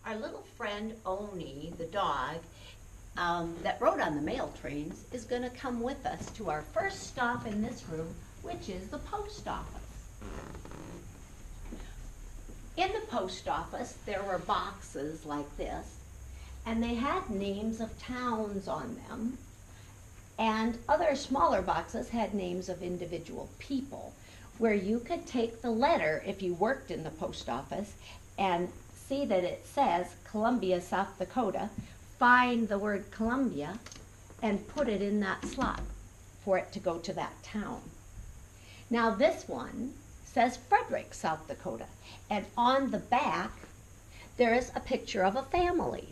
Our little friend Oni, the dog, that rode on the mail trains, is going to come with us to our first stop in this room, which is the post office. In the post office, there were boxes like this, and they had names of towns on them, and other smaller boxes had names of individual people, where you could take the letter if you worked in the post office and see that it says Columbia, South Dakota, find the word Columbia and put it in that slot for it to go to that town. Now this one says Frederick, South Dakota, and on the back there is a picture of a family.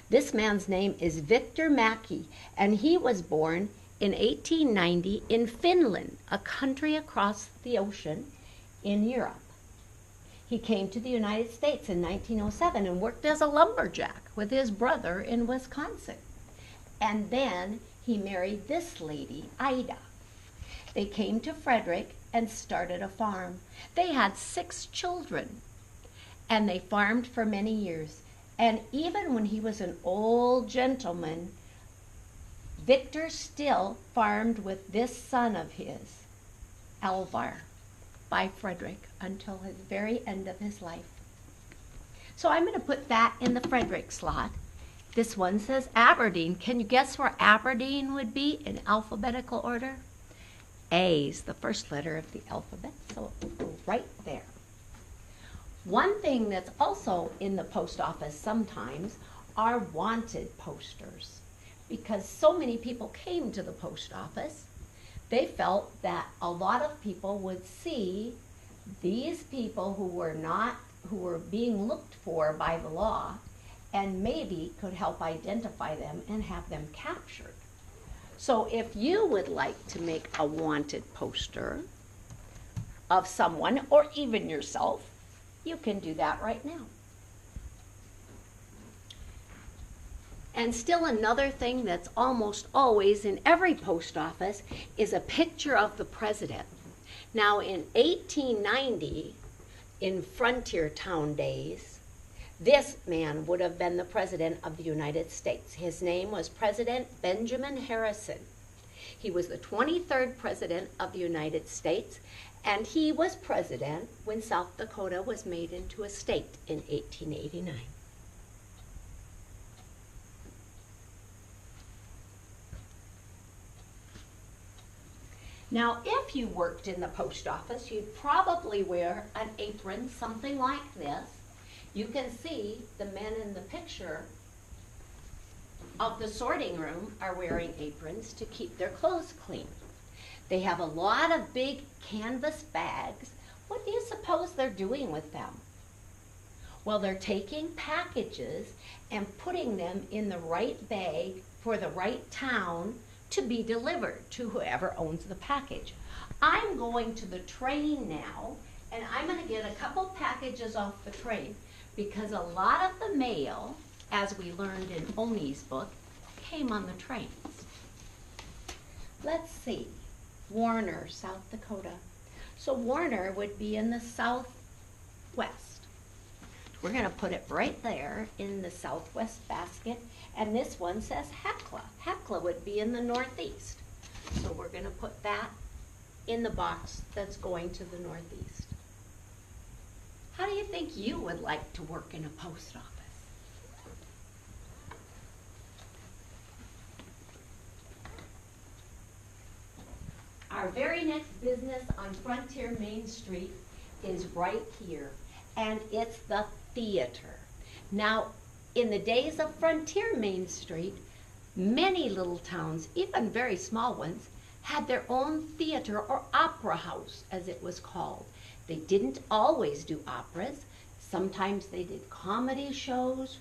This man's name is Victor Mackey, and he was born in 1890 in Finland, a country across the ocean in Europe. He came to the United States in 1907 and worked as a lumberjack with his brother in Wisconsin. And then he married this lady, Ida. They came to Frederick and started a farm. They had 6 children, and they farmed for many years. And even when he was an old gentleman, Victor still farmed with this son of his, Alvar, by Frederick until his very end of his life. So I'm going to put that in the Frederick slot. This one says Aberdeen. Can you guess where Aberdeen would be in alphabetical order? A is the first letter of the alphabet, so it will go right there. One thing that's also in the post office sometimes are wanted posters. Because so many people came to the post office, they felt that a lot of people would see these people who were being looked for by the law, and maybe could help identify them and have them captured. So if you would like to make a wanted poster of someone, or even yourself, you can do that right now. And still another thing that's almost always in every post office is a picture of the president. Now in 1890, in frontier town days, this man would have been the president of the United States. His name was President Benjamin Harrison. He was the 23rd president of the United States, and he was president when South Dakota was made into a state in 1889. Now, if you worked in the post office, you'd probably wear an apron, something like this. You can see the men in the picture of the sorting room are wearing aprons to keep their clothes clean. They have a lot of big canvas bags. What do you suppose they're doing with them? Well, they're taking packages and putting them in the right bag for the right town to be delivered to whoever owns the package. I'm going to the train now, and I'm going to get a couple packages off the train, because a lot of the mail, as we learned in Oni's book, came on the trains. Let's see, Warner, South Dakota. So Warner would be in the southwest. We're going to put it right there in the southwest basket. And this one says Hecla. Hecla would be in the northeast. So we're going to put that in the box that's going to the northeast. How do you think you would like to work in a post office? Our very next business on Frontier Main Street is right here, and it's the theater. Now, in the days of Frontier Main Street, many little towns, even very small ones, had their own theater or opera house, as it was called. They didn't always do operas. Sometimes they did comedy shows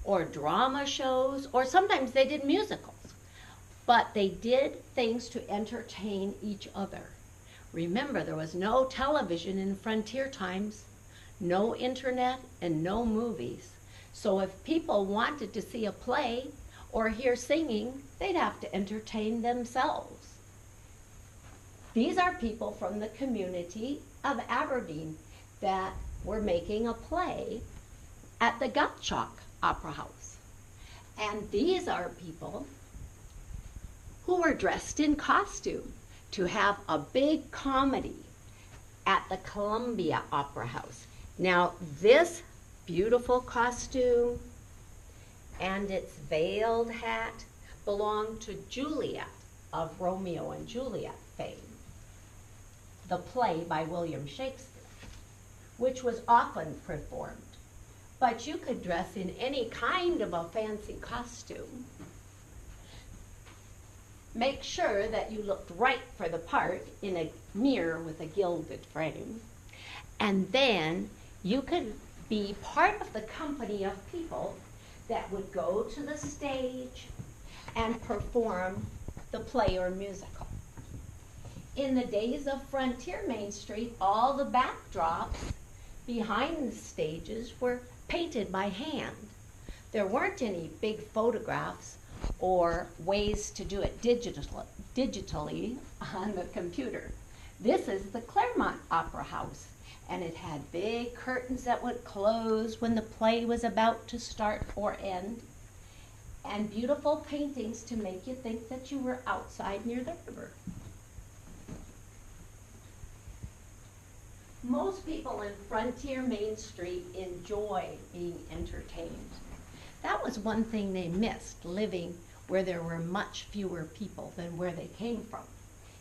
or drama shows, or sometimes they did musicals. But they did things to entertain each other. Remember, there was no television in frontier times, no internet, and no movies. So if people wanted to see a play or hear singing, they'd have to entertain themselves. These are people from the community of Aberdeen that were making a play at the Gottschalk Opera House. And these are people who were dressed in costume to have a big comedy at the Columbia Opera House. Now, this beautiful costume and its veiled hat belonged to Juliet of Romeo and Juliet fame, the play by William Shakespeare, which was often performed. But you could dress in any kind of a fancy costume. Make sure that you looked right for the part in a mirror with a gilded frame. And then you could be part of the company of people that would go to the stage and perform the play or musical. In the days of Frontier Main Street, all the backdrops behind the stages were painted by hand. There weren't any big photographs or ways to do it digitally on the computer. This is the Claremont Opera House, and it had big curtains that would close when the play was about to start or end, and beautiful paintings to make you think that you were outside near the river. Most people in Frontier Main Street enjoy being entertained. That was one thing they missed, living where there were much fewer people than where they came from,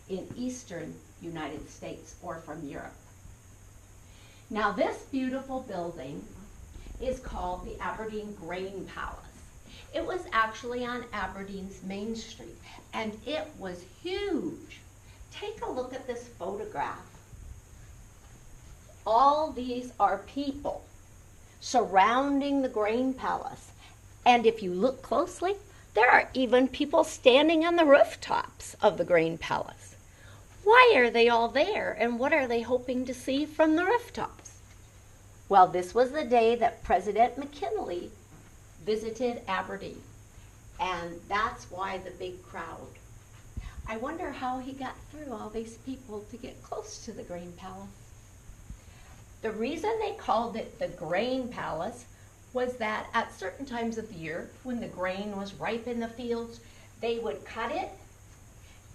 in eastern United States or from Europe. Now, this beautiful building is called the Aberdeen Grain Palace. It was actually on Aberdeen's Main Street, and it was huge. Take a look at this photograph. All these are people surrounding the Grain Palace. And if you look closely, there are even people standing on the rooftops of the Grain Palace. Why are they all there, and what are they hoping to see from the rooftops? Well, this was the day that President McKinley visited Aberdeen, and that's why the big crowd. I wonder how he got through all these people to get close to the Grain Palace. The reason they called it the Grain Palace was that at certain times of the year, when the grain was ripe in the fields, they would cut it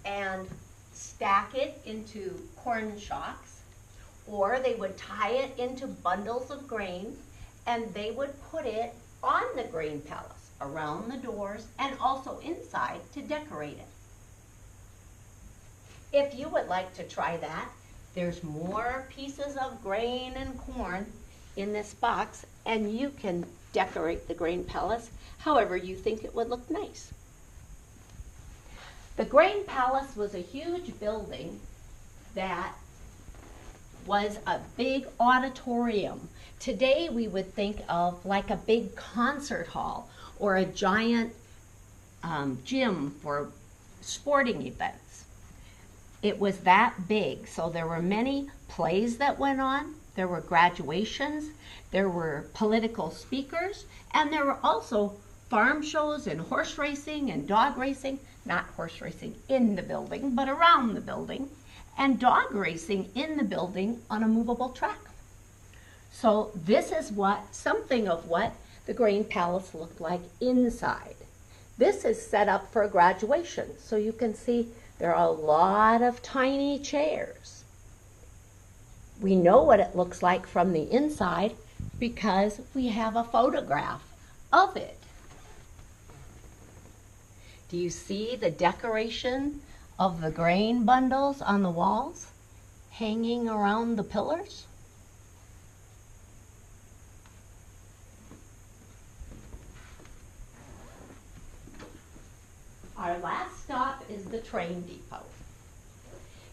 and stack it into corn shocks, or they would tie it into bundles of grain, and they would put it on the Grain Palace, around the doors, and also inside to decorate it. If you would like to try that, there's more pieces of grain and corn in this box, and you can decorate the Grain Palace however you think it would look nice. The Grain Palace was a huge building that was a big auditorium. Today we would think of like a big concert hall or a giant gym for sporting events. It was that big, so there were many plays that went on, there were graduations, there were political speakers, and there were also farm shows and horse racing and dog racing, not horse racing in the building, but around the building, and dog racing in the building on a movable track. So this is something of what the Grain Palace looked like inside. This is set up for a graduation, so you can see there are a lot of tiny chairs. We know what it looks like from the inside because we have a photograph of it. Do you see the decoration of the grain bundles on the walls hanging around the pillars? Our last stop is the train depot.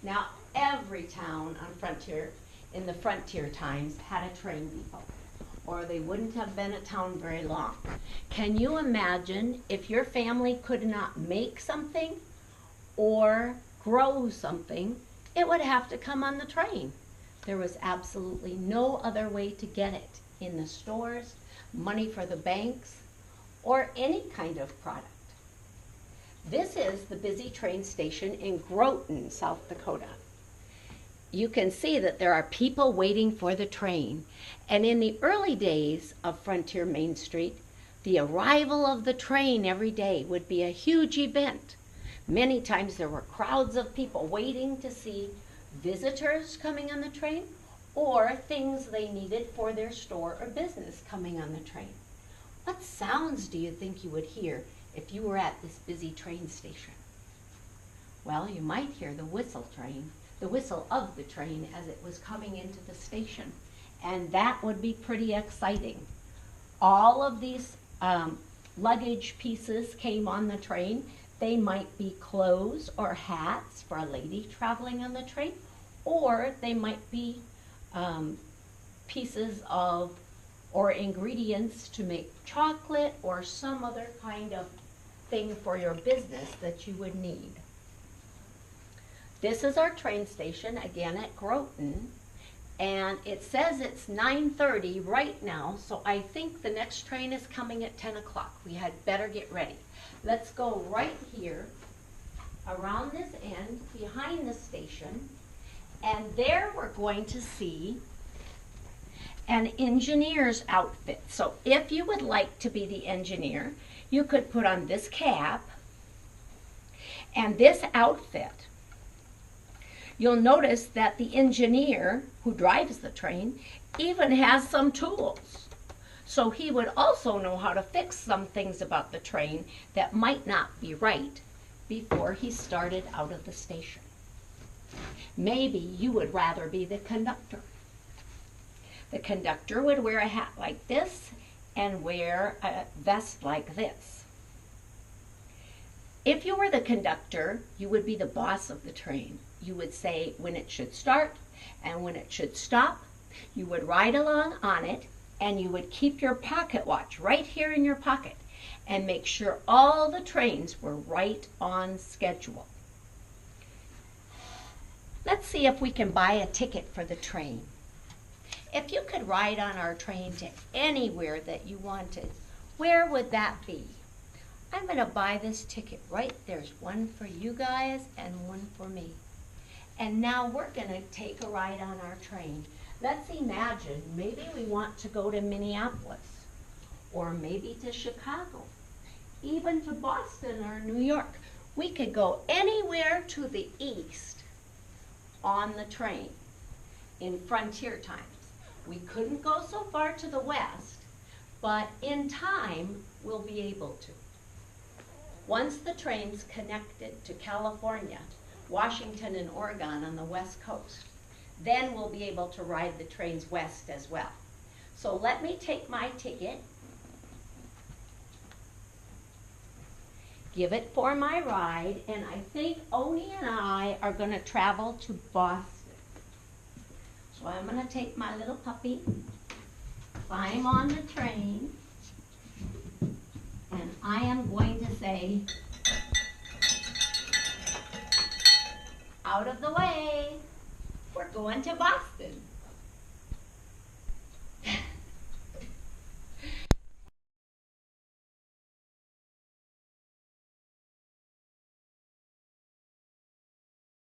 Now, every town on Frontier, in the Frontier times, had a train depot, or they wouldn't have been a town very long. Can you imagine if your family could not make something or grow something, it would have to come on the train. There was absolutely no other way to get it in the stores, money for the banks, or any kind of product. This is the busy train station in Groton, South Dakota. you can see that there are people waiting for the train. And in the early days of Frontier Main Street, the arrival of the train every day would be a huge event. Many times there were crowds of people waiting to see visitors coming on the train or things they needed for their store or business coming on the train. What sounds do you think you would hear if you were at this busy train station? Well, you might hear the whistle of the train as it was coming into the station. And that would be pretty exciting. All of these luggage pieces came on the train. They might be clothes or hats for a lady traveling on the train, or they might be pieces of or ingredients to make chocolate or some other kind of thing for your business that you would need. This is our train station, again at Groton, and it says it's 9:30 right now, so I think the next train is coming at 10 o'clock. We had better get ready. Let's go right here, around this end, behind the station, and there we're going to see an engineer's outfit. So if you would like to be the engineer, you could put on this cap and this outfit. You'll notice that the engineer who drives the train even has some tools. So he would also know how to fix some things about the train that might not be right before he started out of the station. Maybe you would rather be the conductor. The conductor would wear a hat like this and wear a vest like this. If you were the conductor, you would be the boss of the train. You would say when it should start and when it should stop. You would ride along on it, and you would keep your pocket watch right here in your pocket and make sure all the trains were right on schedule. Let's see if we can buy a ticket for the train. If you could ride on our train to anywhere that you wanted, where would that be? I'm going to buy this ticket right there's one for you guys and one for me. And now we're going to take a ride on our train. Let's imagine maybe we want to go to Minneapolis, or maybe to Chicago, even to Boston or New York. We could go anywhere to the east on the train in frontier times. We couldn't go so far to the west, but in time we'll be able to. Once the train's connected to California, Washington and Oregon on the west coast, then we'll be able to ride the trains west as well. So let me take my ticket, give it for my ride, and I think Oni and I are going to travel to Boston. So I'm going to take my little puppy, climb on the train, and I am going to say, out of the way, we're going to Boston.